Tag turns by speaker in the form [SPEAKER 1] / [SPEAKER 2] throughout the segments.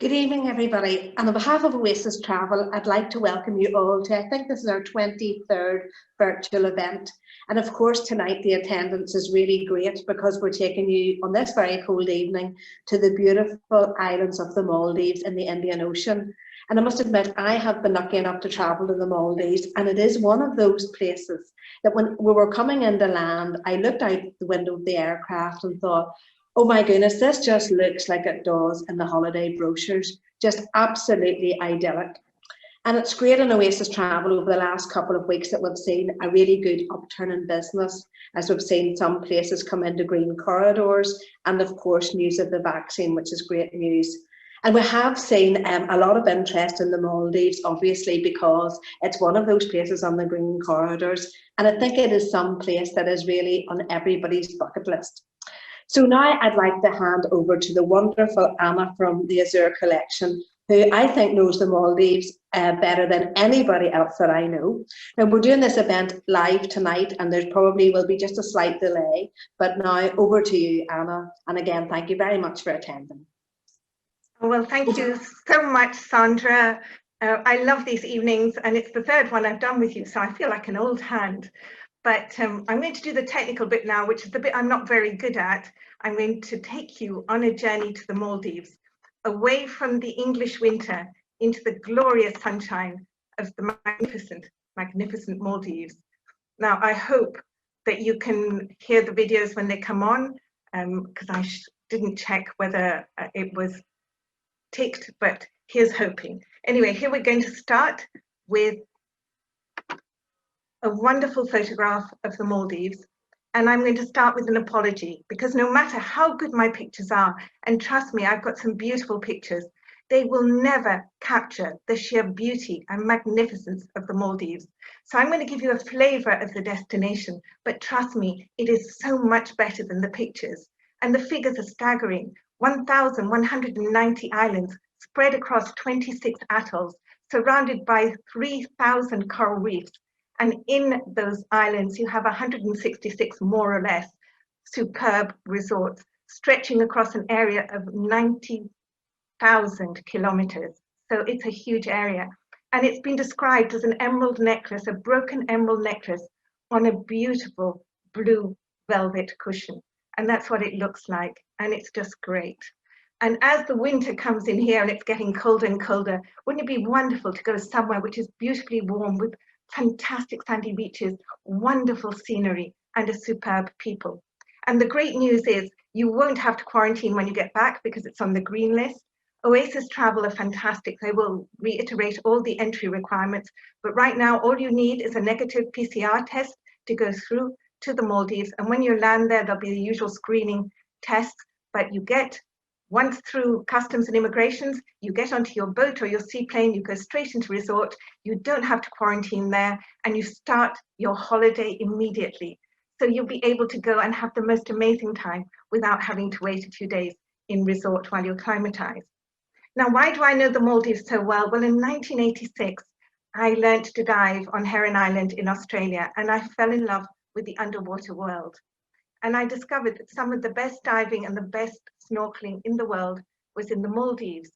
[SPEAKER 1] Good evening, everybody. And on behalf of Oasis Travel, I'd like to welcome you all to, I think this is our 23rd virtual event. And of course, tonight the attendance is really great because we're taking you on this very cold evening to the beautiful islands of the Maldives in the Indian Ocean. And I must admit, I have been lucky enough to travel to the Maldives, and it is one of those places that when we were coming into land, I looked out the window of the aircraft and thought, oh my goodness, this just looks like it does in the holiday brochures, just absolutely idyllic. And it's great in Oasis Travel over the last couple of weeks that we've seen a really good upturn in business, as we've seen some places come into green corridors, and of course news of the vaccine, which is great news. And we have seen a lot of interest in the Maldives, obviously, because it's one of those places on the green corridors. And I think it is some place that is really on everybody's bucket list. So now I'd like to hand over to the wonderful Anna from the Azure Collection, who I think knows the Maldives better than anybody else that I know. Now, we're doing this event live tonight, and there probably will be just a slight delay. But now over to you, Anna. And again, thank you very much for attending.
[SPEAKER 2] Well, thank you so much, Sandra. I love these evenings, and it's the third one I've done with you, so I feel like an old hand. But I'm going to do the technical bit now, which is the bit I'm not very good at. I'm going to take you on a journey to the Maldives, away from the English winter into the glorious sunshine of the magnificent, magnificent Maldives. Now, I hope that you can hear the videos when they come on, because I didn't check whether it was ticked, but here's hoping. Anyway, here we're going to start with a wonderful photograph of the Maldives. And I'm going to start with an apology, because no matter how good my pictures are, and trust me, I've got some beautiful pictures, they will never capture the sheer beauty and magnificence of the Maldives. So I'm going to give you a flavor of the destination, but trust me, it is so much better than the pictures. And the figures are staggering. 1,190 islands spread across 26 atolls, surrounded by 3,000 coral reefs. And in those islands, you have 166 more or less superb resorts stretching across an area of 90,000 kilometers. So it's a huge area. And it's been described as an emerald necklace, a broken emerald necklace on a beautiful blue velvet cushion. And that's what it looks like. And it's just great. And as the winter comes in here and it's getting colder and colder, wouldn't it be wonderful to go somewhere which is beautifully warm with fantastic sandy beaches, wonderful scenery, and a superb people. And the great news is you won't have to quarantine when you get back because it's on the green list. Oasis Travel are fantastic. They will reiterate all the entry requirements. But right now, all you need is a negative PCR test to go through to the Maldives. And when you land there, there'll be the usual screening tests, but you get once through customs and immigrations, you get onto your boat or your seaplane, you go straight into resort, you don't have to quarantine there, and you start your holiday immediately. So you'll be able to go and have the most amazing time without having to wait a few days in resort while you're climatized. Now, why do I know the Maldives so well? Well, in 1986, I learned to dive on Heron Island in Australia, and I fell in love with the underwater world. And I discovered that some of the best diving and the best snorkeling in the world was in the Maldives.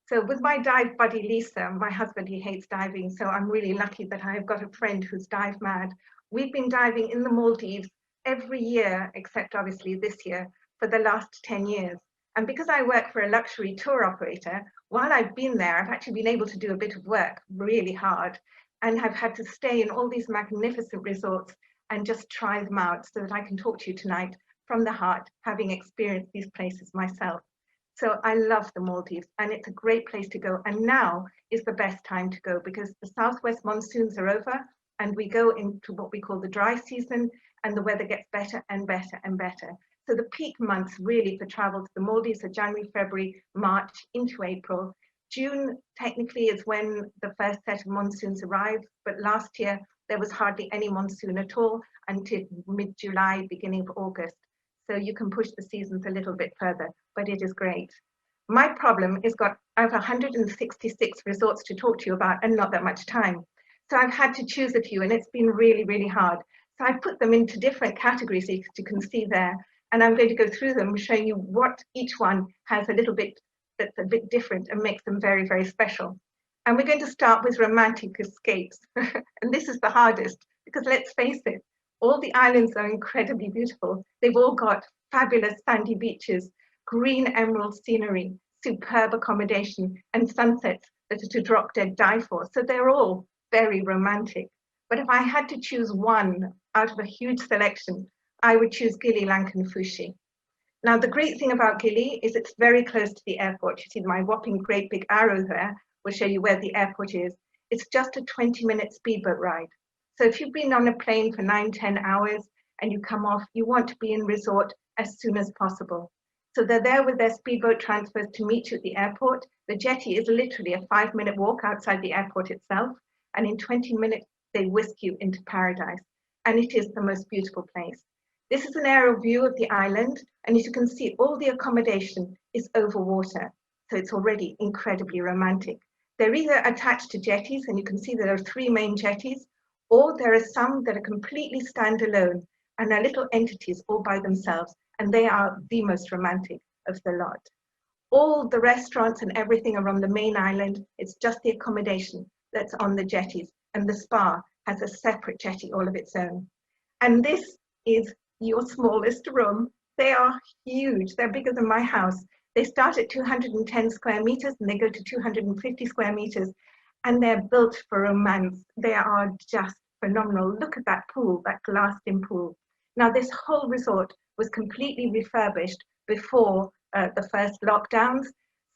[SPEAKER 2] So with my dive buddy, Lisa, my husband, he hates diving. So I'm really lucky that I've got a friend who's dive mad. We've been diving in the Maldives every year, except obviously this year, for the last 10 years. And because I work for a luxury tour operator, while I've been there, I've actually been able to do a bit of work really hard. And I've had to stay in all these magnificent resorts and just try them out so that I can talk to you tonight from the heart, having experienced these places myself. So I love the Maldives, and it's a great place to go. And now is the best time to go because the southwest monsoons are over and we go into what we call the dry season, and the weather gets better and better and better. So the peak months really for travel to the Maldives are January, February, March into April. June technically is when the first set of monsoons arrive, but last year there was hardly any monsoon at all until mid-July, beginning of August. So you can push the seasons a little bit further, but it is great. My problem is got over 166 resorts to talk to you about and not that much time. So I've had to choose a few and it's been really, really hard. So I've put them into different categories as you can see there. And I'm going to go through them, showing you what each one has a little bit that's a bit different and makes them very, very special. And we're going to start with romantic escapes. And this is the hardest because let's face it, all the islands are incredibly beautiful. They've all got fabulous sandy beaches, green emerald scenery, superb accommodation, and sunsets that are to drop dead die for. So they're all very romantic. But if I had to choose one out of a huge selection, I would choose Gili Lankan Fushi. Now, the great thing about Gili is it's very close to the airport. You see my whopping great big arrow there will show you where the airport is. It's just a 20-minute speedboat ride. So if you've been on a plane for 9-10 hours and you come off, you want to be in resort as soon as possible. So they're there with their speedboat transfers to meet you at the airport. The jetty is literally a 5-minute walk outside the airport itself. And in 20 minutes, they whisk you into paradise. And it is the most beautiful place. This is an aerial view of the island. And as you can see, all the accommodation is over water. So it's already incredibly romantic. They're either attached to jetties, and you can see there are 3 main jetties, or there are some that are completely standalone and are little entities all by themselves. And they are the most romantic of the lot. All the restaurants and everything are on the main island. It's just the accommodation that's on the jetties. And the spa has a separate jetty all of its own. And this is your smallest room. They are huge. They're bigger than my house. They start at 210 square meters and they go to 250 square meters. And they're built for romance. They are just phenomenal. Look at that pool, that glassed-in pool. Now, this whole resort was completely refurbished before the first lockdowns.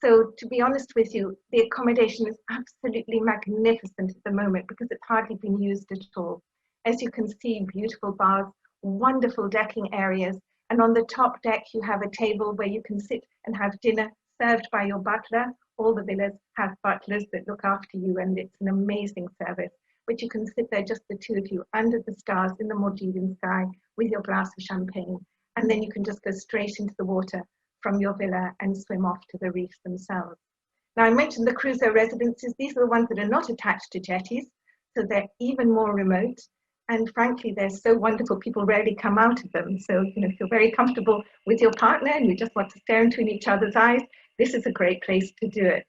[SPEAKER 2] So to be honest with you, the accommodation is absolutely magnificent at the moment because it's hardly been used at all. As you can see, beautiful bars, wonderful decking areas. And on the top deck, you have a table where you can sit and have dinner served by your butler. All the villas have butlers that look after you, and it's an amazing service. But you can sit there, just the two of you, under the stars in the Maldivian sky with your glass of champagne. And then you can just go straight into the water from your villa and swim off to the reefs themselves. Now, I mentioned the cruiser residences. These are the ones that are not attached to jetties, so they're even more remote. And frankly, they're so wonderful, people rarely come out of them. So, if you're very comfortable with your partner and you just want to stare into each other's eyes, this is a great place to do it.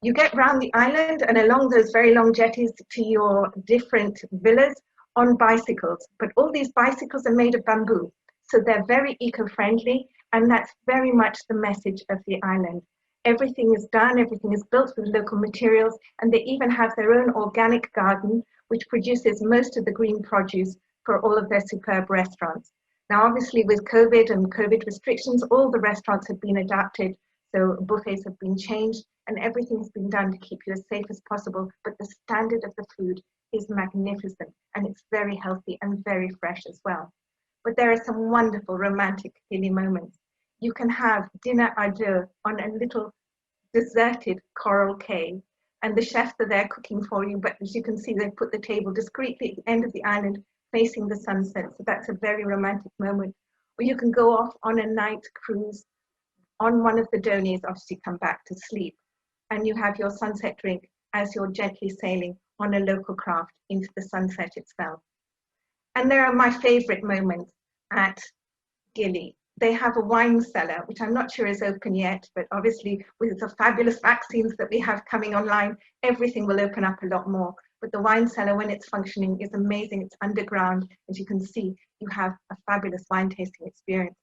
[SPEAKER 2] You get round the island and along those very long jetties to your different villas on bicycles. But all these bicycles are made of bamboo, so they're very eco-friendly, and that's very much the message of the island. Everything is done, everything is built with local materials, and they even have their own organic garden, which produces most of the green produce for all of their superb restaurants. Now, obviously, with COVID and COVID restrictions, all the restaurants have been adapted. So buffets have been changed and everything has been done to keep you as safe as possible. But the standard of the food is magnificent and it's very healthy and very fresh as well. But there are some wonderful romantic Gili moments. You can have dinner à deux on a little deserted coral cay, and the chefs are there cooking for you. But as you can see, they've put the table discreetly at the end of the island facing the sunset. So that's a very romantic moment. Or you can go off on a night cruise on one of the dhonis, obviously come back to sleep, and you have your sunset drink as you're gently sailing on a local craft into the sunset itself. And there are my favorite moments at Gili. They have a wine cellar, which I'm not sure is open yet, but obviously with the fabulous vaccines that we have coming online, everything will open up a lot more. But the wine cellar, when it's functioning, is amazing. It's underground. As you can see, you have a fabulous wine tasting experience.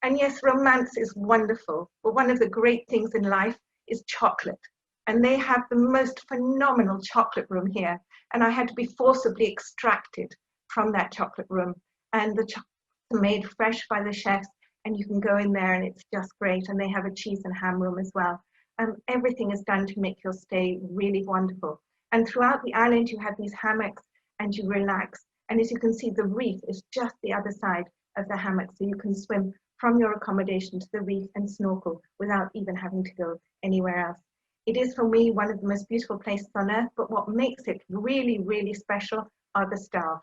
[SPEAKER 2] And yes, romance is wonderful, but one of the great things in life is chocolate. And they have the most phenomenal chocolate room here. And I had to be forcibly extracted from that chocolate room. And the chocolates are made fresh by the chefs, and you can go in there and it's just great. And they have a cheese and ham room as well. Everything is done to make your stay really wonderful. And throughout the island, you have these hammocks and you relax. And as you can see, the reef is just the other side of the hammock. So you can swim from your accommodation to the reef and snorkel without even having to go anywhere else. It is for me one of the most beautiful places on earth, but what makes it really, really special are the staff.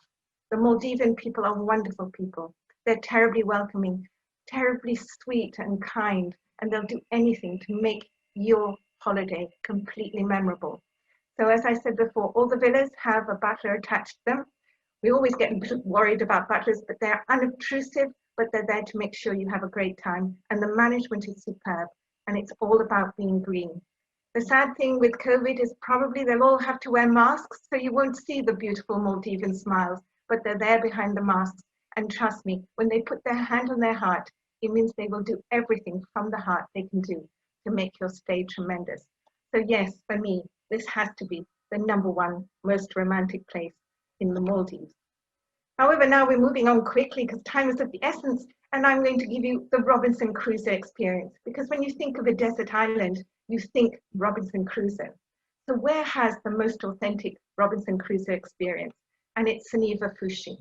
[SPEAKER 2] The Maldivian people are wonderful people. They're terribly welcoming, terribly sweet and kind, and they'll do anything to make your holiday completely memorable. So as I said before, all the villas have a butler attached to them. We always get a bit worried about butlers, but they're unobtrusive, but they're there to make sure you have a great time. And the management is superb. and it's all about being green. The sad thing with COVID is probably they'll all have to wear masks, so you won't see the beautiful Maldivian smiles, but they're there behind the masks. And trust me, when they put their hand on their heart, it means they will do everything from the heart they can do to make your stay tremendous. So yes, for me, this has to be the #1 most romantic place in the Maldives. However, now we're moving on quickly because time is of the essence, and I'm going to give you the Robinson Crusoe experience. Because when you think of a desert island, you think Robinson Crusoe. So where has the most authentic Robinson Crusoe experience? And it's Suniva Fushi.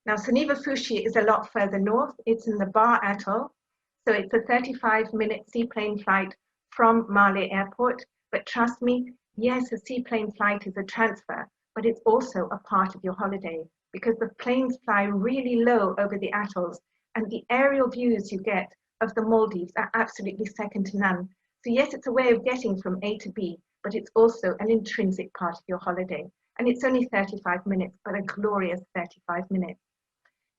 [SPEAKER 2] Now, Suniva Fushi is a lot further north. It's in the Bar Atoll. So it's a 35-minute seaplane flight from Male Airport. But trust me, yes, a seaplane flight is a transfer, but it's also a part of your holiday because the planes fly really low over the atolls and the aerial views you get of the Maldives are absolutely second to none. So yes, it's a way of getting from A to B, but it's also an intrinsic part of your holiday. And it's only 35 minutes, but a glorious 35 minutes.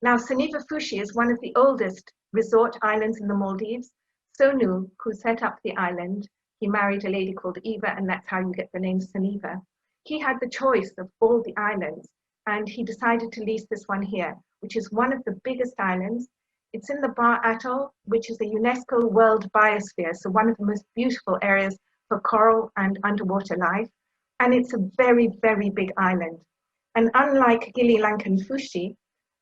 [SPEAKER 2] Now, Suniva Fushi is one of the oldest resort islands in the Maldives. Sonu, who set up the island, he married a lady called Eva, and that's how you get the name Suniva. He had the choice of all the islands, and he decided to lease this one here, which is one of the biggest islands. It's in the Bar Atoll, which is a UNESCO World Biosphere, so one of the most beautiful areas for coral and underwater life. And it's a very, very big island. And unlike Gili Lankan Fushi,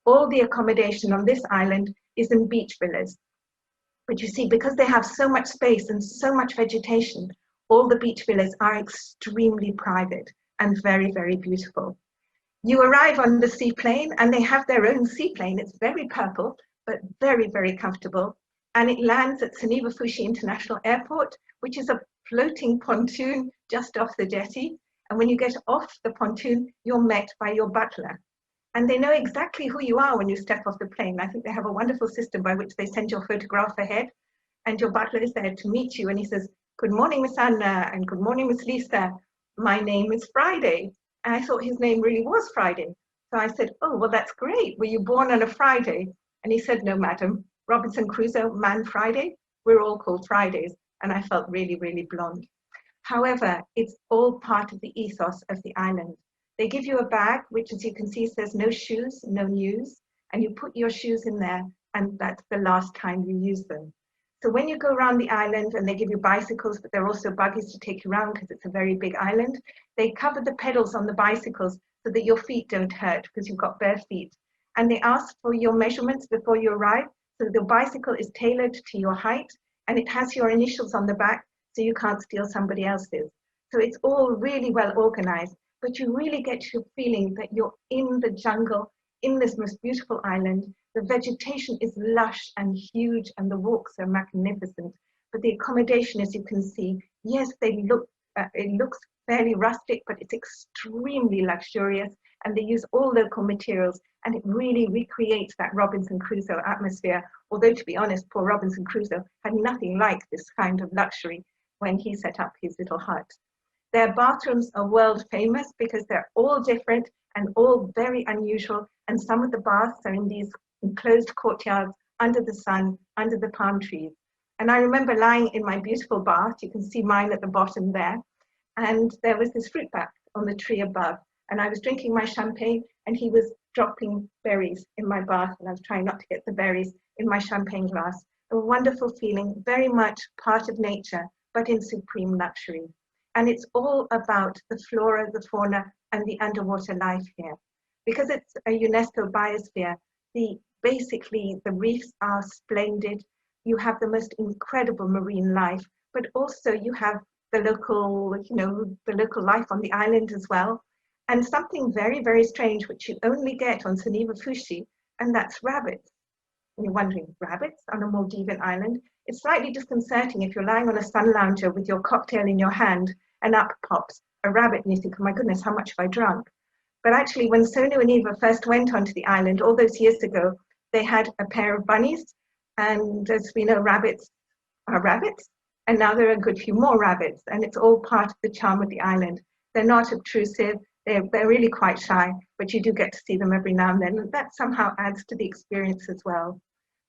[SPEAKER 2] all the accommodation on this island is in beach villas. But you see, because they have so much space and so much vegetation, all the beach villas are extremely private and very, very beautiful. You arrive on the seaplane and they have their own seaplane. It's very purple, but very, very comfortable. And it lands at Suniva Fushi International Airport, which is a floating pontoon just off the jetty. And when you get off the pontoon, you're met by your butler. And they know exactly who you are when you step off the plane. I think they have a wonderful system by which they send your photograph ahead. And your butler is there to meet you. And he says, "Good morning, Miss Anna, and good morning, Miss Lisa. My name is Friday." And I thought his name really was Friday. So I said, "Oh, well, that's great. Were you born on a Friday?" And he said, "No, madam. Robinson Crusoe, man Friday. We're all called Fridays." And I felt really, really blonde. However, it's all part of the ethos of the island. They give you a bag, which as you can see says no shoes, no news. And you put your shoes in there and that's the last time you use them. So when you go around the island and they give you bicycles, but there are also buggies to take you around because it's a very big island, they cover the pedals on the bicycles so that your feet don't hurt because you've got bare feet. And they ask for your measurements before you arrive. So the bicycle is tailored to your height and it has your initials on the back so you can't steal somebody else's. So it's all really well organized, but you really get your feeling that you're in the jungle, in this most beautiful island. The vegetation is lush and huge and the walks are magnificent. But the accommodation, as you can see, yes, it looks fairly rustic, but it's extremely luxurious and they use all local materials and it really recreates that Robinson Crusoe atmosphere. Although to be honest, poor Robinson Crusoe had nothing like this kind of luxury when he set up his little hut. Their bathrooms are world famous because they're all different and all very unusual. And some of the baths are in these enclosed courtyards under the sun, under the palm trees. And I remember lying in my beautiful bath, you can see mine at the bottom there, and there was this fruit bat on the tree above. And I was drinking my champagne and he was dropping berries in my bath and I was trying not to get the berries in my champagne glass. A wonderful feeling, very much part of nature, but in supreme luxury. And it's all about the flora, the fauna, and the underwater life here. Because it's a UNESCO biosphere, basically the reefs are splendid. You have the most incredible marine life, but also you have the local, the local life on the island as well. And something very, very strange, which you only get on Suniva Fushi, and that's rabbits. And you're wondering, rabbits on a Maldivian island? It's slightly disconcerting if you're lying on a sun lounger with your cocktail in your hand and up pops a rabbit and you think, oh my goodness, how much have I drunk? But actually, when Sonu and Eva first went onto the island all those years ago, they had a pair of bunnies. And as we know, rabbits are rabbits. And now there are a good few more rabbits. And it's all part of the charm of the island. They're not obtrusive. They're really quite shy, but you do get to see them every now and then. And that somehow adds to the experience as well.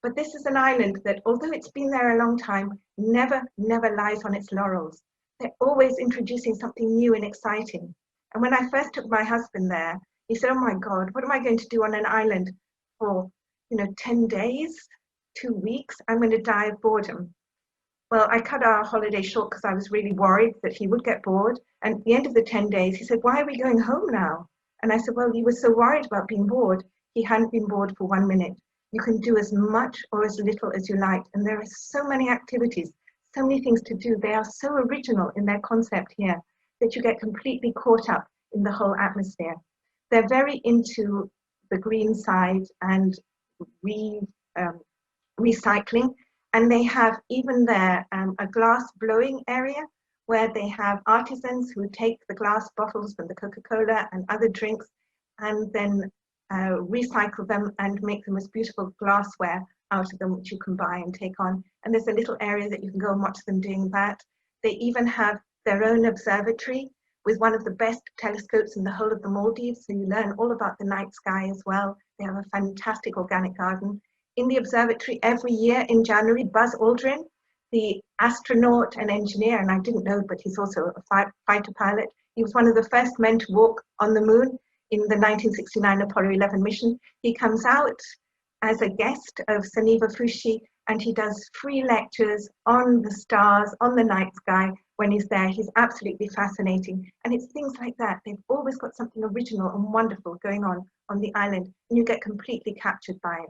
[SPEAKER 2] But this is an island that, although it's been there a long time, never lies on its laurels. They're always introducing something new and exciting. And when I first took my husband there, he said, oh my God, what am I going to do on an island for, 10 days, 2 weeks? I'm going to die of boredom. Well, I cut our holiday short because I was really worried that he would get bored. And at the end of the 10 days, he said, why are we going home now? And I said, well, he was so worried about being bored. He hadn't been bored for 1 minute. You can do as much or as little as you like. And there are so many activities, so many things to do. They are so original in their concept here that you get completely caught up in the whole atmosphere. They're very into the green side and recycling. And they have even there a glass blowing area where they have artisans who take the glass bottles from the Coca-Cola and other drinks and then recycle them and make them as beautiful glassware out of them, which you can buy and take on. And there's a little area that you can go and watch them doing that. They even have their own observatory with one of the best telescopes in the whole of the Maldives. So you learn all about the night sky as well. They have a fantastic organic garden. In the observatory every year in January, Buzz Aldrin, the astronaut and engineer, and I didn't know, but he's also a fighter pilot. He was one of the first men to walk on the moon in the 1969 Apollo 11 mission. He comes out as a guest of Suniva Fushi, and he does free lectures on the stars, on the night sky when he's there. He's absolutely fascinating. And it's things like that. They've always got something original and wonderful going on the island, and you get completely captured by it.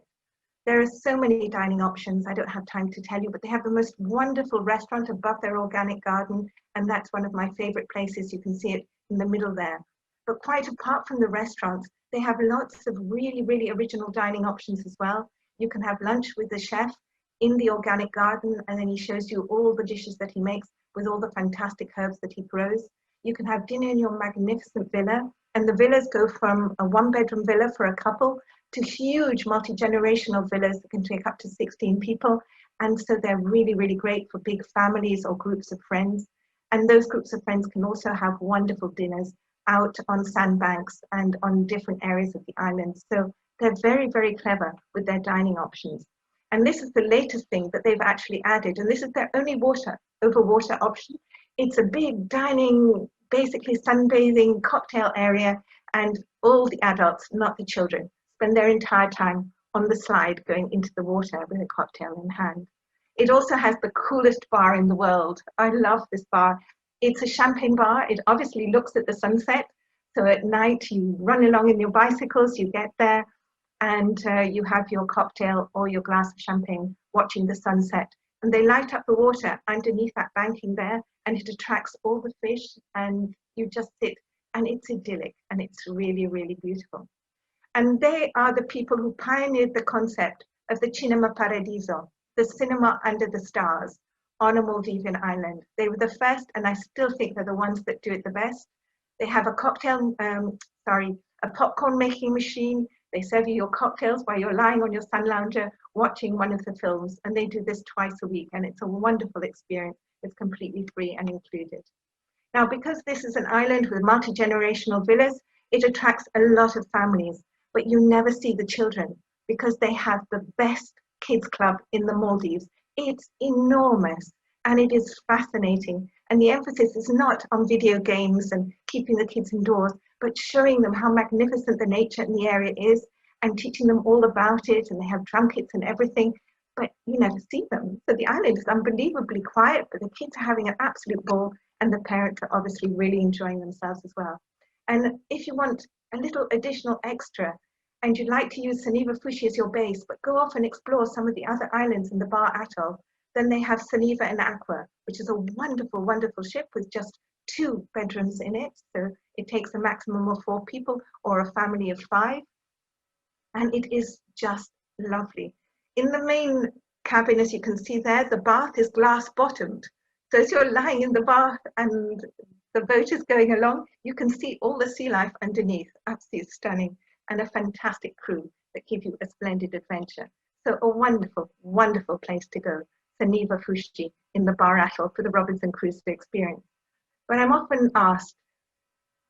[SPEAKER 2] There are so many dining options, I don't have time to tell you, but they have the most wonderful restaurant above their organic garden, and that's one of my favorite places. You can see it in the middle there. But quite apart from the restaurants, they have lots of really original dining options as well. You can have lunch with the chef in the organic garden, and then he shows you all the dishes that he makes with all the fantastic herbs that he grows. You can have dinner in your magnificent villa, and the villas go from a 1-bedroom villa for a couple to huge multi-generational villas that can take up to 16 people. And so they're really great for big families or groups of friends. And those groups of friends can also have wonderful dinners out on sandbanks and on different areas of the island. So they're very clever with their dining options. And this is the latest thing that they've actually added. And this is their only over water option. It's a big dining, basically sunbathing cocktail area, and all the adults, not the children, spend their entire time on the slide going into the water with a cocktail in hand. It also has the coolest bar in the world. I love this bar. It's a champagne bar. It obviously looks at the sunset. So at night you run along in your bicycles, you get there, and you have your cocktail or your glass of champagne watching the sunset. And they light up the water underneath that banking there, and it attracts all the fish, and you just sit, and it's idyllic, and it's really beautiful. And they are the people who pioneered the concept of the Cinema Paradiso, the cinema under the stars on a Maldivian island. They were the first, and I still think they're the ones that do it the best. They have a popcorn making machine. They serve you your cocktails while you're lying on your sun lounger watching one of the films, and they do this twice a week, and it's a wonderful experience. It's completely free and included. Now, because this is an island with multi-generational villas, it attracts a lot of families, but you never see the children because they have the best kids club in the Maldives. It's enormous and it is fascinating. And the emphasis is not on video games and keeping the kids indoors, but showing them how magnificent the nature in the area is and teaching them all about it. And they have drum kits and everything, but you never see them. So the island is unbelievably quiet, but the kids are having an absolute ball, and the parents are obviously really enjoying themselves as well. And if you want a little additional extra, and you'd like to use Suniva Fushi as your base, but go off and explore some of the other islands in the Bar Atoll, then they have Suniva and Aqua, which is a wonderful ship with just 2 bedrooms in it. So it takes a maximum of 4 people or a family of 5. And it is just lovely. In the main cabin, as you can see there, the bath is glass bottomed. So as you're lying in the bath and the boat is going along, you can see all the sea life underneath. Absolutely stunning. And a fantastic crew that give you a splendid adventure. So a wonderful place to go. Suniva Fushi in the Bar Atoll for the Robinson Crusoe experience. But I'm often asked,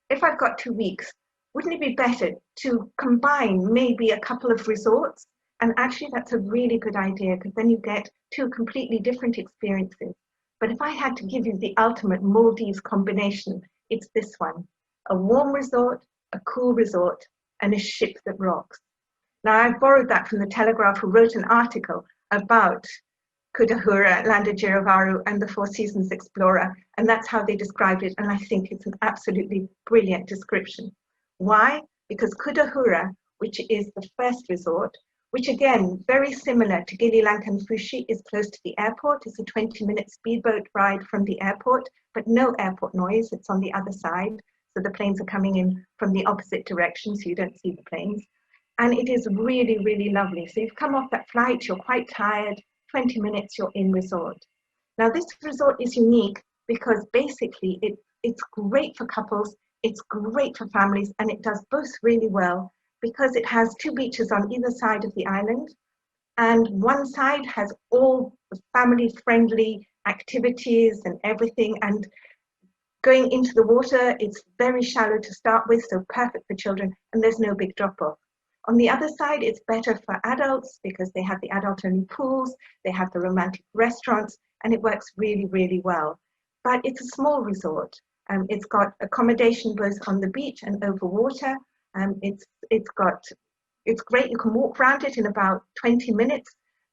[SPEAKER 2] if I've got 2 weeks, wouldn't it be better to combine maybe a couple of resorts And actually, that's a really good idea because then you get two completely different experiences. But if I had to give you the ultimate Maldives combination, it's this one: a warm resort, a cool resort, and a ship that rocks. Now, I borrowed that from the Telegraph, who wrote an article about Kudahura, Landajirovaru, and the Four Seasons Explorer, and that's how they described it. And I think it's an absolutely brilliant description. Why? Because Kudahura, which is the first resort, which again, very similar to Gili Lankan Fushi, is close to the airport. It's a 20-minute speedboat ride from the airport, but no airport noise. It's on the other side. So the planes are coming in from the opposite direction, so you don't see the planes. And it is really, really lovely. So you've come off that flight, you're quite tired, 20 minutes, you're in resort. Now this resort is unique because basically it's great for couples, it's great for families, and it does both really well because it has two beaches on either side of the island. And one side has all the family-friendly activities and everything. And going into the water, it's very shallow to start with, so perfect for children, and there's no big drop-off. On the other side, it's better for adults because they have the adult-only pools, they have the romantic restaurants, and it works really, really well. But it's a small resort. It's got accommodation both on the beach and over water. It's great. You can walk around it in about 20 minutes,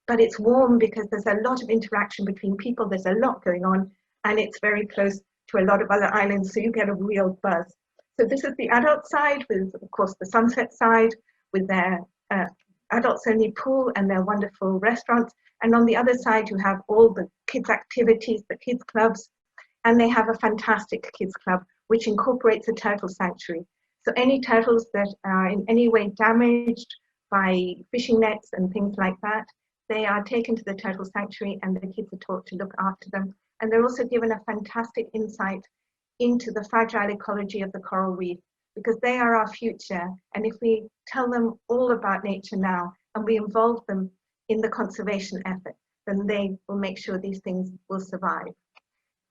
[SPEAKER 2] but it's warm because there's a lot of interaction between people. There's a lot going on, and it's very close to a lot of other islands, so you get a real buzz. So this is the adult side with, of course, the sunset side with their adults-only pool and their wonderful restaurants. And on the other side, you have all the kids' activities, the kids' clubs, and they have a fantastic kids' club, which incorporates a turtle sanctuary. So any turtles that are in any way damaged by fishing nets and things like that, they are taken to the turtle sanctuary and the kids are taught to look after them. And they're also given a fantastic insight into the fragile ecology of the coral reef, because they are our future. And if we tell them all about nature now and we involve them in the conservation effort, then they will make sure these things will survive.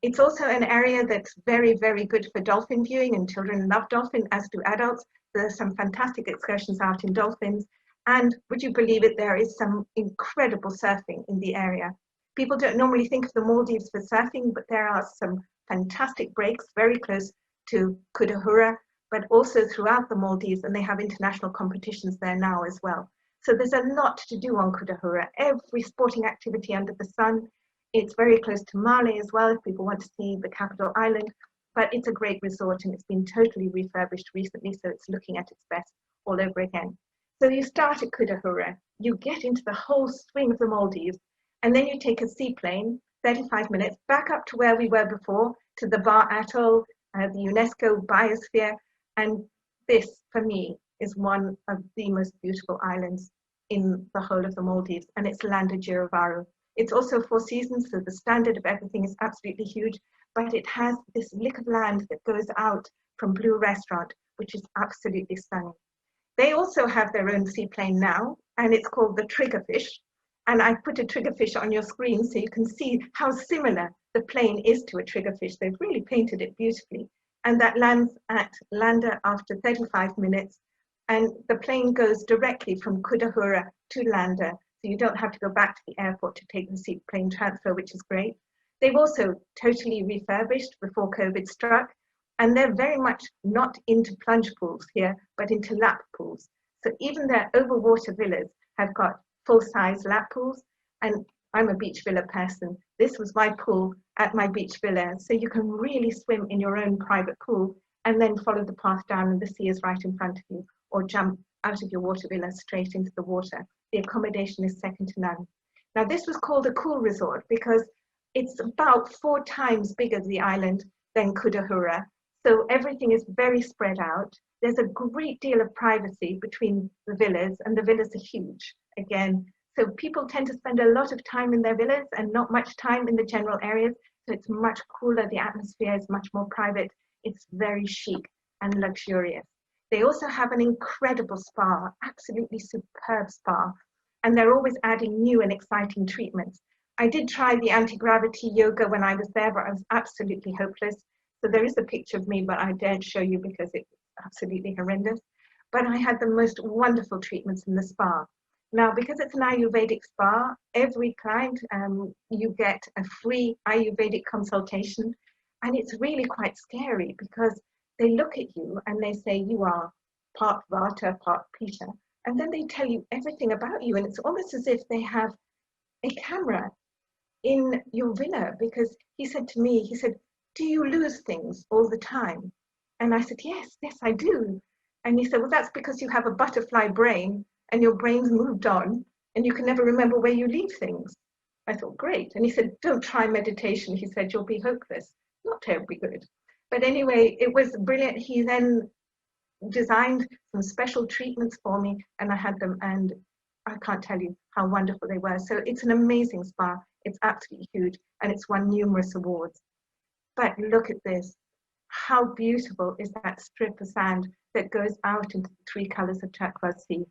[SPEAKER 2] It's also an area that's very, very good for dolphin viewing, and children love dolphin, as do adults. There's some fantastic excursions out in dolphins. And would you believe it, there is some incredible surfing in the area. People don't normally think of the Maldives for surfing, but there are some fantastic breaks very close to Kudahura, but also throughout the Maldives, and they have international competitions there now as well. So there's a lot to do on Kudahura, every sporting activity under the sun. It's very close to Male as well, if people want to see the capital island, but it's a great resort and it's been totally refurbished recently, so it's looking at its best all over again. So you start at Kudahura, you get into the whole swing of the Maldives, and then you take a seaplane, 35 minutes, back up to where we were before, to the Bar Atoll, the UNESCO biosphere. And this, for me, is one of the most beautiful islands in the whole of the Maldives, and it's Landajirovaru. It's also Four Seasons, so the standard of everything is absolutely huge, but it has this lick of land that goes out from Blue Restaurant, which is absolutely stunning. They also have their own seaplane now, and it's called the Triggerfish. And I put a triggerfish on your screen so you can see how similar the plane is to a triggerfish. They've really painted it beautifully. And that lands at Landa after 35 minutes. And the plane goes directly from Kudahura to Landa. So you don't have to go back to the airport to take the seaplane transfer, which is great. They've also totally refurbished before COVID struck. And they're very much not into plunge pools here, but into lap pools. So even their overwater villas have got full-size lap pools. And I'm a beach villa person. This was my pool at my beach villa. So you can really swim in your own private pool and then follow the path down and the sea is right in front of you, or jump out of your water villa straight into the water. The accommodation is second to none. Now this was called a cool resort because it's about 4 times bigger the island than Kudahura. So everything is very spread out. There's a great deal of privacy between the villas, and the villas are huge again. So people tend to spend a lot of time in their villas and not much time in the general areas. So it's much cooler, the atmosphere is much more private. It's very chic and luxurious. They also have an incredible spa, absolutely superb spa. And they're always adding new and exciting treatments. I did try the anti-gravity yoga when I was there, but I was absolutely hopeless. So there is a picture of me, but I daren't show you because it's absolutely horrendous. But I had the most wonderful treatments in the spa. Now, because it's an Ayurvedic spa, every client, you get a free Ayurvedic consultation. And it's really quite scary because they look at you and they say, you are part Vata, part Pitta. And then they tell you everything about you. And it's almost as if they have a camera in your villa, because he said to me, he said, do you lose things all the time? And I said, yes, I do. And he said, well, that's because you have a butterfly brain and your brain's moved on and you can never remember where you leave things. I thought, great. And he said, don't try meditation. He said, you'll be hopeless. Not terribly good. But anyway, it was brilliant. He then designed some special treatments for me and I had them, and I can't tell you how wonderful they were. So it's an amazing spa. It's absolutely huge and it's won numerous awards. But look at this. How beautiful is that strip of sand that goes out into the three colors of turquoise sea?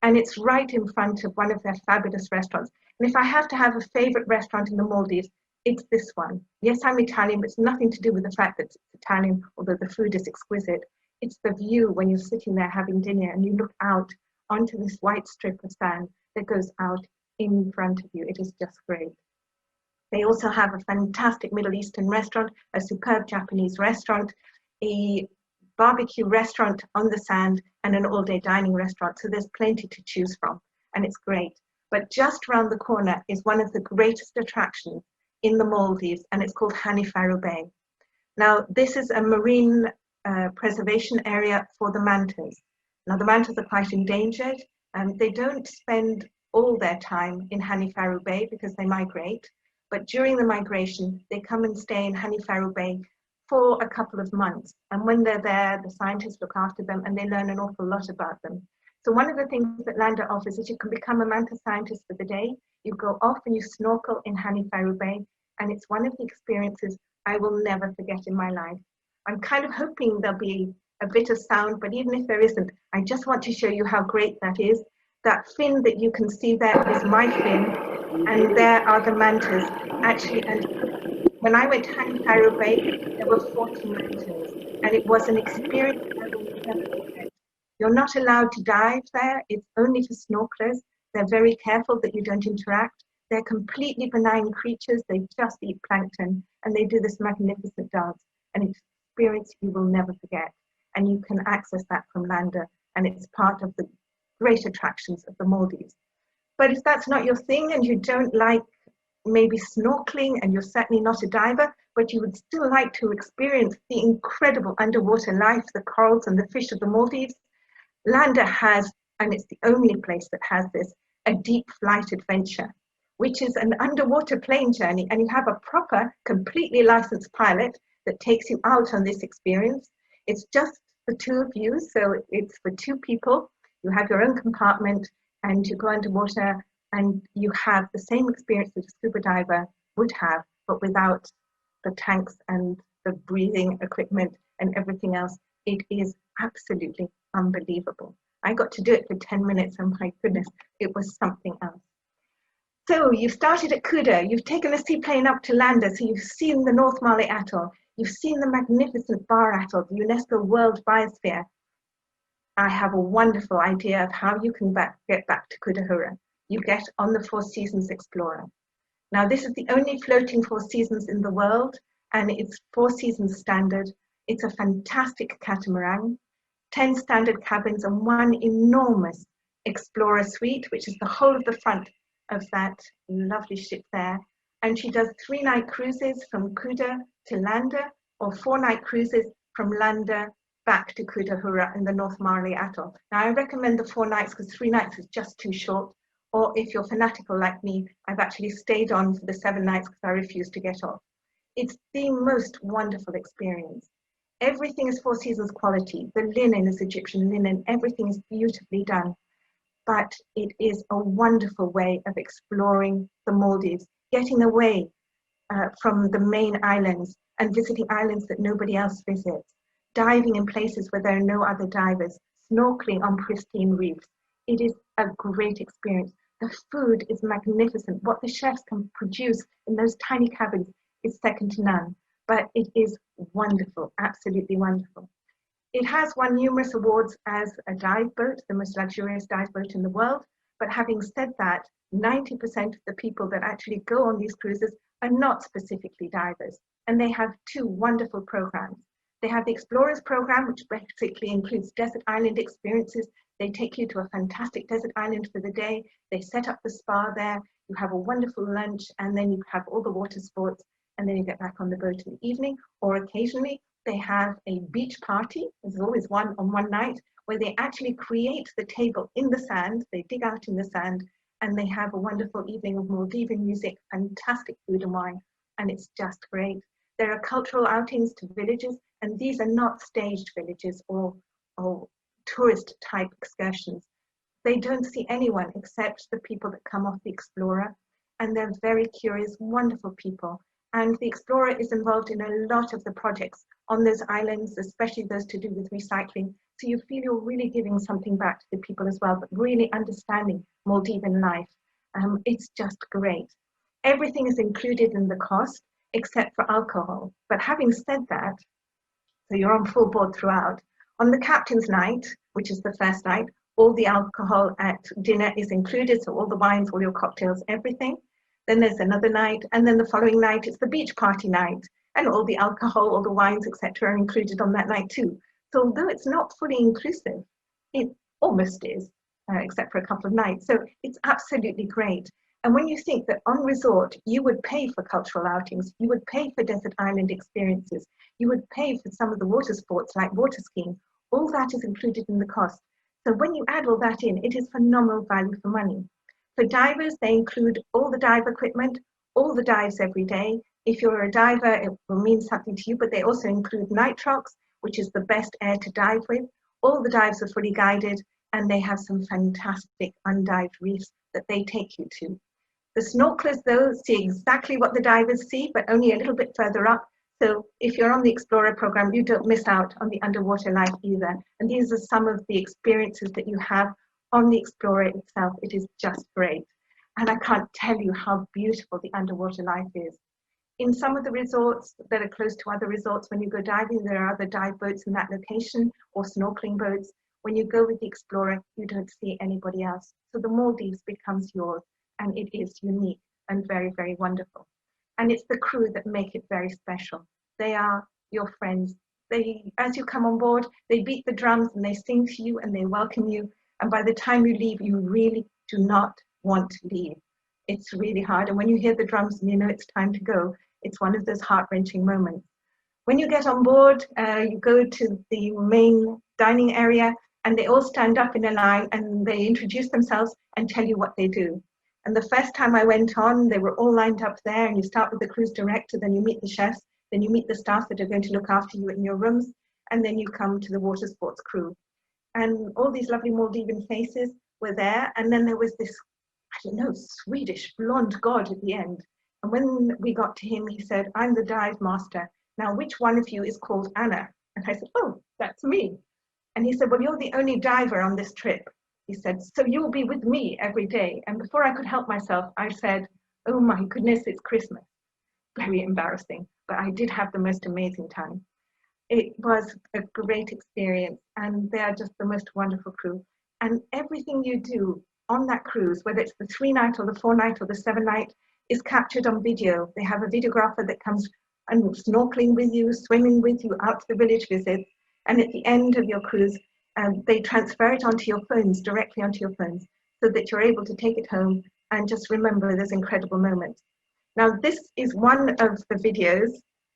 [SPEAKER 2] And it's right in front of one of their fabulous restaurants. And if I have to have a favorite restaurant in the Maldives, it's this one. Yes, I'm Italian, but it's nothing to do with the fact that it's Italian, although the food is exquisite. It's the view when you're sitting there having dinner and you look out onto this white strip of sand that goes out in front of you. It is just great. They also have a fantastic Middle Eastern restaurant, a superb Japanese restaurant, a barbecue restaurant on the sand, and an all-day dining restaurant. So there's plenty to choose from, and it's great. But just round the corner is one of the greatest attractions in the Maldives, and it's called Hanifaru Bay. Now, this is a marine preservation area for the mantas. Now, the mantas are quite endangered, and they don't spend all their time in Hanifaru Bay because they migrate. But during the migration, they come and stay in Hanifaru Bay for a couple of months. And when they're there, the scientists look after them and they learn an awful lot about them. So one of the things that Landa offers is you can become a manta scientist for the day. You go off and you snorkel in Hanifaru Bay. And it's one of the experiences I will never forget in my life. I'm kind of hoping there'll be a bit of sound, but even if there isn't, I just want to show you how great that is. That fin that you can see there is my fin, and there are the mantas. Actually, and when I went to Hanifaru Bay, there were 40 mantas, and it was an experience I will never forget. You're not allowed to dive there. It's only for snorkelers. They're very careful that you don't interact. They're completely benign creatures. They just eat plankton, and they do this magnificent dance, an experience you will never forget. And you can access that from Landa, and it's part of the great attractions of the Maldives. But if that's not your thing and you don't like maybe snorkeling, and you're certainly not a diver, but you would still like to experience the incredible underwater life, the corals and the fish of the Maldives, Landa has, and it's the only place that has this, a deep flight adventure, which is an underwater plane journey, and you have a proper, completely licensed pilot that takes you out on this experience. It's just the two of you, so it's for two people. You have your own compartment and you go underwater and you have the same experience that a scuba diver would have, but without the tanks and the breathing equipment and everything else. It is absolutely unbelievable. I got to do it for 10 minutes and my goodness, it was something else. So you've started at Kuta, you've taken a seaplane up to Landa, so you've seen the North Malay Atoll, you've seen the magnificent Bar Atoll, the UNESCO World Biosphere. I have a wonderful idea of how you can get back to Kudahura. You get on the Four Seasons Explorer. Now, this is the only floating Four Seasons in the world, and it's Four Seasons standard. It's a fantastic catamaran, 10 standard cabins and one enormous Explorer suite, which is the whole of the front of that lovely ship there. And she does 3-night cruises from Kuta to Landa, or 4-night cruises from Landa back to Kudahura in the North Malay Atoll. Now, I recommend the 4 nights because 3 nights is just too short. Or if you're fanatical like me, I've actually stayed on for the 7 nights because I refuse to get off. It's the most wonderful experience. Everything is Four Seasons quality. The linen is Egyptian linen. Everything is beautifully done. But it is a wonderful way of exploring the Maldives, getting away from the main islands and visiting islands that nobody else visits, diving in places where there are no other divers, snorkeling on pristine reefs. It is a great experience. The food is magnificent. What the chefs can produce in those tiny cabins is second to none. But it is wonderful, absolutely wonderful. It has won numerous awards as a dive boat, the most luxurious dive boat in the world, But having said that, 90% of the people that actually go on these cruises are not specifically divers. And they have two wonderful programs. They have the Explorers program, which basically includes desert island experiences. They take you to a fantastic desert island for the day. They set up the spa there. You have a wonderful lunch, and then you have all the water sports, and then you get back on the boat in the evening. Or occasionally they have a beach party. There's always one on one night where they actually create the table in the sand. They dig out in the sand, and they have a wonderful evening of Maldivian music, fantastic food and wine, and it's just great. There are cultural outings to villages, and these are not staged villages or tourist type excursions. They don't see anyone except the people that come off the Explorer, and they're very curious, wonderful people. And the Explorer is involved in a lot of the projects on those islands, especially those to do with recycling. So you feel you're really giving something back to the people as well, but really understanding Maldivian life. It's just great. Everything is included in the cost except for alcohol. But having said that, so you're on full board throughout. On the captain's night, which is the first night, all the alcohol at dinner is included, so all the wines, all your cocktails, everything. Then there's another night, and then the following night it's the beach party night, and all the alcohol, all the wines, etc., are included on that night too. So although it's not fully inclusive, it almost is, except for a couple of nights. So it's absolutely great. And when you think that on resort, you would pay for cultural outings, you would pay for desert island experiences, you would pay for some of the water sports like water skiing, all that is included in the cost. So when you add all that in, it is phenomenal value for money. For divers, they include all the dive equipment, all the dives every day. If you're a diver, it will mean something to you, but they also include nitrox, which is the best air to dive with. All the dives are fully guided, and they have some fantastic undived reefs that they take you to. The snorkelers, though, see exactly what the divers see, but only a little bit further up. So if you're on the Explorer program, you don't miss out on the underwater life either. And these are some of the experiences that you have on the Explorer itself. It is just great. And I can't tell you how beautiful the underwater life is. In some of the resorts that are close to other resorts, when you go diving, there are other dive boats in that location or snorkeling boats. When you go with the Explorer, you don't see anybody else. So the Maldives becomes yours, and it is unique and very, very wonderful. And it's the crew that make it very special. They are your friends. They, as you come on board, they beat the drums and they sing to you and they welcome you. And by the time you leave, you really do not want to leave. It's really hard. And when you hear the drums and you know it's time to go, it's one of those heart-wrenching moments. When you get on board, you go to the main dining area and they all stand up in a line and they introduce themselves and tell you what they do. And the first time I went on, they were all lined up there, and you start with the cruise director, then you meet the chefs, then you meet the staff that are going to look after you in your rooms, and then you come to the water sports crew. And all these lovely Maldivian faces were there, and then there was this, I don't know, Swedish blonde god at the end. And when we got to him, he said, "I'm the dive master. Now, which one of you is called Anna?" And I said, "Oh, that's me." And he said, "Well, you're the only diver on this trip." He said, "So you'll be with me every day." And before I could help myself, I said, "Oh my goodness, it's Christmas." Very embarrassing, but I did have the most amazing time. It was a great experience, and they are just the most wonderful crew. And everything you do on that cruise, whether it's the 3-night or the 4-night or the 7-night, is captured on video. They have a videographer that comes and snorkeling with you, swimming with you out to the village visits. And at the end of your cruise, they transfer it onto your phones, directly onto your phones, so that you're able to take it home and just remember those incredible moments. Now, this is one of the videos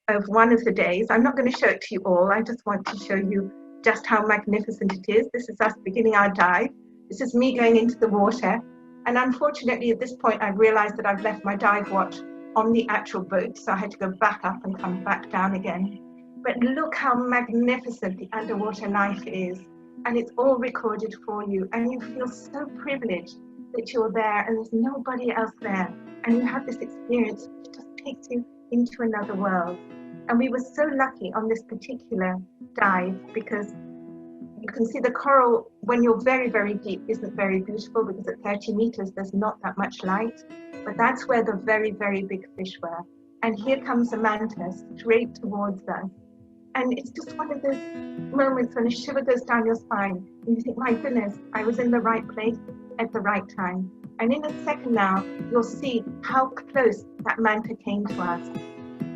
[SPEAKER 2] of one of the days. I'm not going to show it to you all. I just want to show you just how magnificent it is. This is us beginning our dive. This is me going into the water. And unfortunately, at this point, I've realized that I've left my dive watch on the actual boat. So I had to go back up and come back down again. But look how magnificent the underwater life is. And it's all recorded for you. And you feel so privileged that you're there and there's nobody else there. And you have this experience which just takes you into another world. And we were so lucky on this particular dive because you can see the coral when you're very, very deep isn't very beautiful because at 30 meters there's not that much light. But that's where the very, very big fish were. And here comes a mantis straight towards us. And it's just one of those moments when a shiver goes down your spine and you think, my goodness, I was in the right place at the right time. And in a second now, you'll see how close that manta came to us.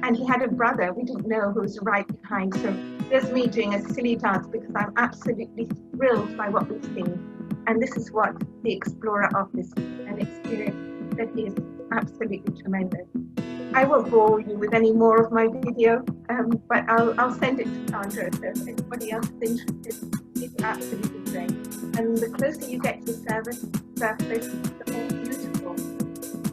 [SPEAKER 2] And he had a brother, we didn't know, who was right behind. So there's me doing a silly dance because I'm absolutely thrilled by what we've seen. And this is what the Explorer offers you, an experience that is absolutely tremendous. I won't bore you with any more of my video, but I'll send it to Sandra, so if anybody else is interested, it's absolutely great. And the closer you get to the surface, the more beautiful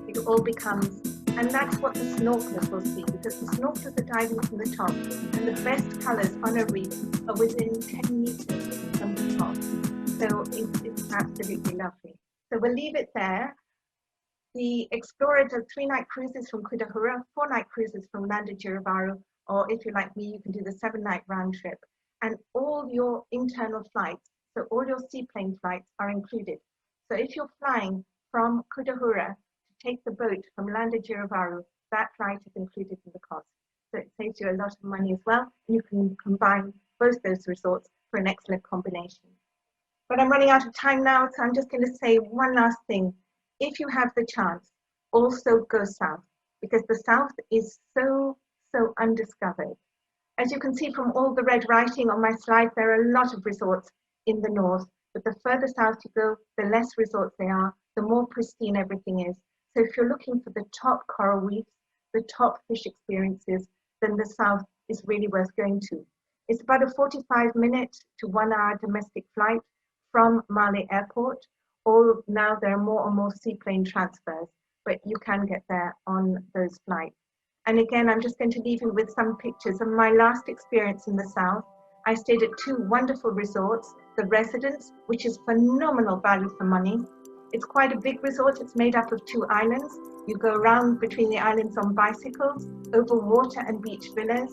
[SPEAKER 2] it all becomes. And that's what the snorkelers will see, because the snorkelers are diving from the top, and the best colours on a reef are within 10 metres from the top. So it's absolutely lovely. So we'll leave it there. The Explorer does 3-night cruises from Kudahura, 4-night cruises from Landajiravaru, or if you're like me, you can do the 7-night round trip. And all your internal flights, so all your seaplane flights are included. So if you're flying from Kudahura to take the boat from Landajiravaru, that flight is included in the cost. So it saves you a lot of money as well. You can combine both those resorts for an excellent combination. But I'm running out of time now, so I'm just going to say one last thing. If you have the chance, also go south, because the south is so undiscovered. As you can see from all the red writing on my slide, there are a lot of resorts in the north, but the further south you go, the less resorts there are, the more pristine everything is. So if you're looking for the top coral reefs, the top fish experiences, then the south is really worth going to. It's about a 45-minute to 1-hour domestic flight from Male Airport. Or now there are more and more seaplane transfers, but you can get there on those flights. And again, I'm just going to leave you with some pictures of my last experience in the south. I stayed at 2 wonderful resorts, the Residence, which is phenomenal value for money. It's quite a big resort. It's made up of 2 islands. You go around between the islands on bicycles, over water and beach villas.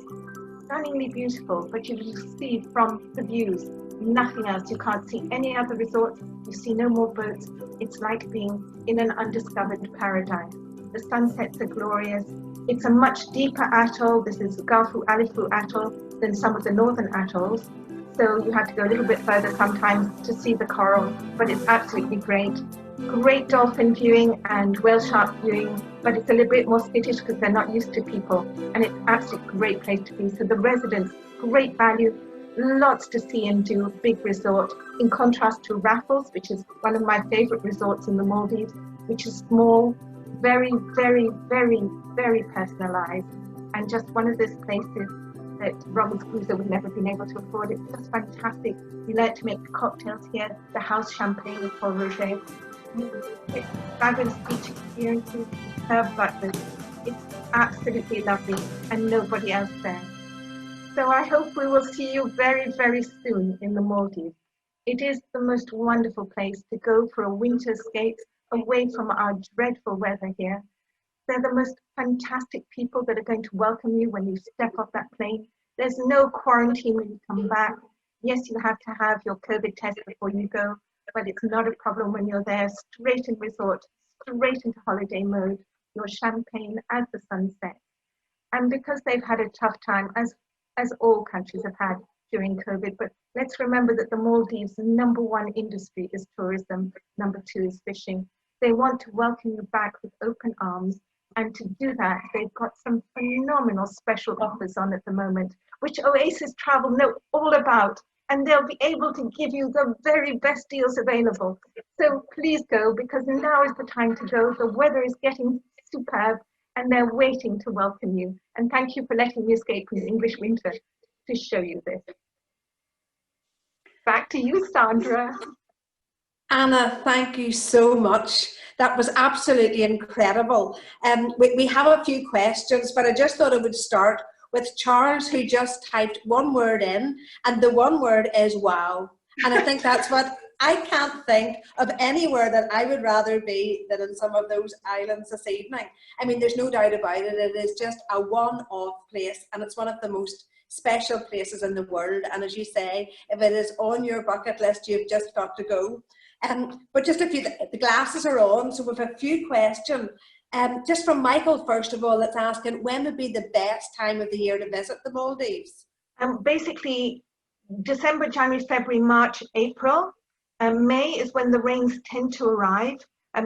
[SPEAKER 2] Stunningly beautiful, but you see from the views, nothing else. You can't see any other resorts. You see no more boats. It's like being in an undiscovered paradise. The sunsets are glorious. It's a much deeper atoll. This is Galfu Alifu Atoll than some of the northern atolls. So you have to go a little bit further sometimes to see the coral, but it's absolutely great. Great dolphin viewing and whale shark viewing, but it's a little bit more skittish because they're not used to people, and it's absolutely great place to be. So the Residence, great value, lots to see and do, big resort, in contrast to Raffles, which is one of my favorite resorts in the Maldives, which is small, very personalized, and just one of those places that Robinson Crusoe would never been able to afford. It's just fantastic. We learned to make the cocktails here, the house champagne with Paul Roger. Fabulous beach experiences, superb butlers. It's absolutely lovely and nobody else there. So I hope we will see you very soon in the Maldives. It is the most wonderful place to go for a winter escape away from our dreadful weather here. They're the most fantastic people that are going to welcome you when you step off that plane. There's no quarantine when you come back. Yes, you have to have your COVID test before you go, but it's not a problem when you're there, straight in resort, straight into holiday mode, your champagne as the sun sets. And because they've had a tough time, as all countries have had during COVID, but let's remember that the Maldives' #1 industry is tourism, #2 is fishing. They want to welcome you back with open arms, and to do that, they've got some phenomenal special offers on at the moment, which Oasis Travel know all about, and they'll be able to give you the very best deals available. So please go, because now is the time to go. The weather is getting superb, and they're waiting to welcome you. And thank you for letting me escape from the English winter to show you this. Back to you, Sandra.
[SPEAKER 1] Anna, thank you so much. That was absolutely incredible. We have a few questions, but I just thought I would start with Charles, who just typed one word in, and the one word is wow. And I think that's what I can't think of anywhere that I would rather be than in some of those islands this evening. I mean, there's no doubt about it. It is just a one-off place, and it's one of the most special places in the world. And as you say, if it is on your bucket list, you've just got to go. But just a few, the glasses are on, so we have a few questions. Just from Michael, first of all, that's asking, when would be the best time of the year to visit the Maldives?
[SPEAKER 2] Basically, December, January, February, March, April. May is when the rains tend to arrive.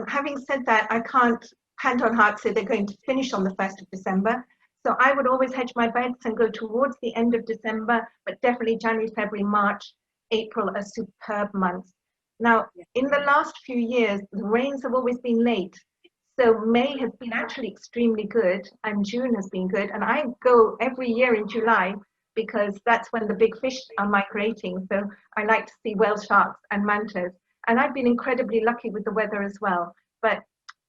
[SPEAKER 2] Having said that, I can't hand on heart say they're going to finish on the 1st of December. So I would always hedge my bets and go towards the end of December, but definitely January, February, March, April are superb months. Now, in the last few years, the rains have always been late. So May has been actually extremely good and June has been good. And I go every year in July because that's when the big fish are migrating. So I like to see whale sharks and mantas. And I've been incredibly lucky with the weather as well. But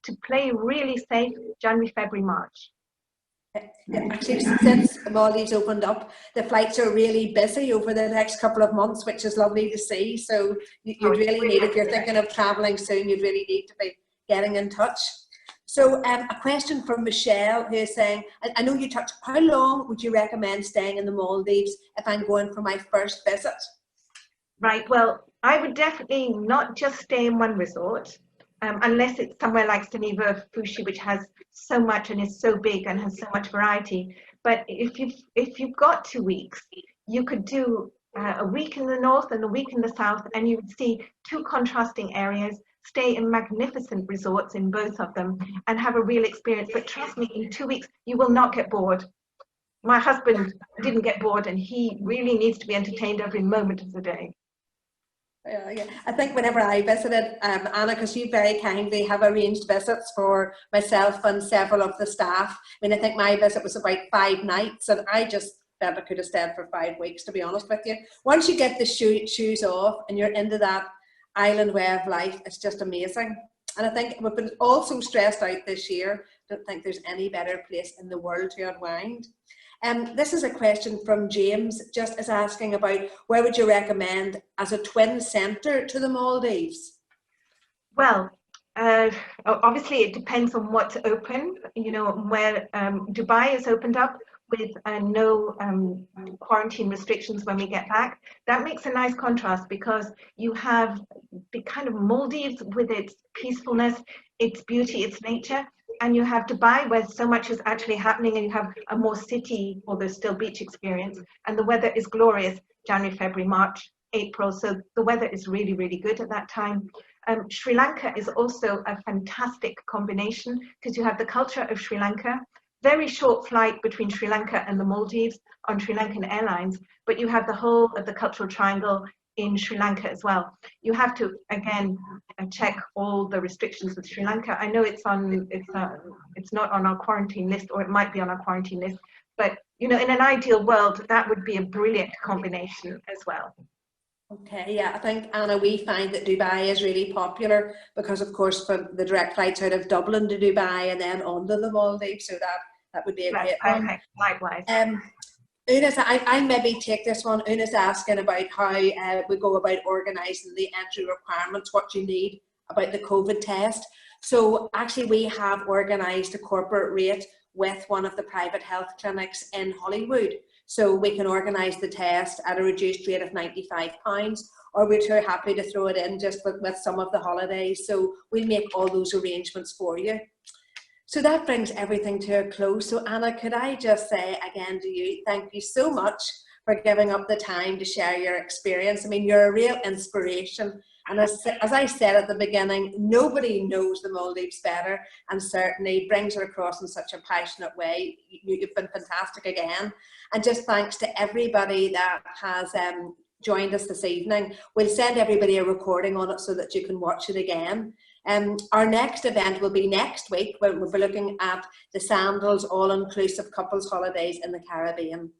[SPEAKER 2] to play really safe, January, February, March.
[SPEAKER 1] Yeah, actually, since Maldives opened up, the flights are really busy over the next couple of months, which is lovely to see. So you'd really need, if you're thinking of traveling soon, you'd really need to be getting in touch. So a question from Michelle, who is saying, I know you touched, how long would you recommend staying in the Maldives if I'm going for my first visit?
[SPEAKER 2] Right, well, I would definitely not just stay in one resort, unless it's somewhere like Geneva, Fushi, which has so much and is so big and has so much variety. But if you've got 2 weeks, you could do a week in the north and a week in the south, and you would see two contrasting areas, stay in magnificent resorts in both of them, and have a real experience. But trust me, in 2 weeks, you will not get bored. My husband didn't get bored, and he really needs to be entertained every moment of the day.
[SPEAKER 1] Yeah. I think whenever I visited, Anna, because you very kindly have arranged visits for myself and several of the staff. I mean, I think my visit was about 5 nights, and I just felt I could have stayed for 5 weeks, to be honest with you. Once you get the shoes off and you're into that island way of life, it's just amazing. And I think we've been all so stressed out this year. I don't think there's any better place in the world to unwind. This is a question from James, just as asking about where would you recommend as a twin centre to the Maldives?
[SPEAKER 2] Well, obviously it depends on what's open, you know, where Dubai is opened up with no quarantine restrictions when we get back. That makes a nice contrast because you have the kind of Maldives with its peacefulness, its beauty, its nature, and you have Dubai where so much is actually happening and you have a more city, although still beach experience, and the weather is glorious January, February, March, April. So the weather is really, really good at that time. Sri Lanka is also a fantastic combination because you have the culture of Sri Lanka, very short flight between Sri Lanka and the Maldives on Sri Lankan Airlines, but you have the whole of the cultural triangle in Sri Lanka as well. You have to again check all the restrictions with Sri Lanka. I know it's not on our quarantine list, or it might be on our quarantine list, but you know, in an ideal world, that would be a brilliant combination as well.
[SPEAKER 1] Okay, yeah, I think, Anna, we find that Dubai is really popular because, of course, for the direct flights out of Dublin to Dubai and then on to the Maldives, so that would be a great one.
[SPEAKER 2] Likewise.
[SPEAKER 1] Una's, I'll maybe take this one. Una's asking about how we go about organising the entry requirements, what you need about the COVID test. So actually we have organised a corporate rate with one of the private health clinics in Hollywood. So we can organise the test at a reduced rate of £95, or we're too happy to throw it in just with some of the holidays. So we'll make all those arrangements for you. So that brings everything to a close. So Anna, could I just say again to you, thank you so much for giving up the time to share your experience. I mean, you're a real inspiration. And as I said at the beginning, nobody knows the Maldives better and certainly brings it across in such a passionate way. You've been fantastic again. And just thanks to everybody that has joined us this evening. We'll send everybody a recording on it so that you can watch it again. Our next event will be next week when we'll be looking at the Sandals all-inclusive couples holidays in the Caribbean.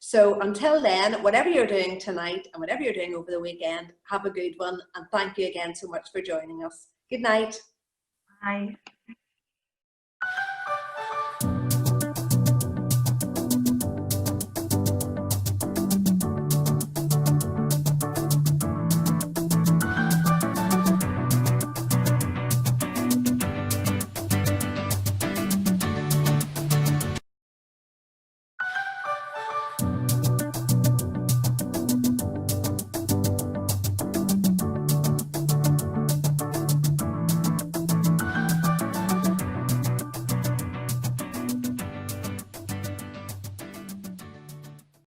[SPEAKER 1] So until then, whatever you're doing tonight and whatever you're doing over the weekend, have a good one, and thank you again so much for joining us. Good night.
[SPEAKER 2] Bye.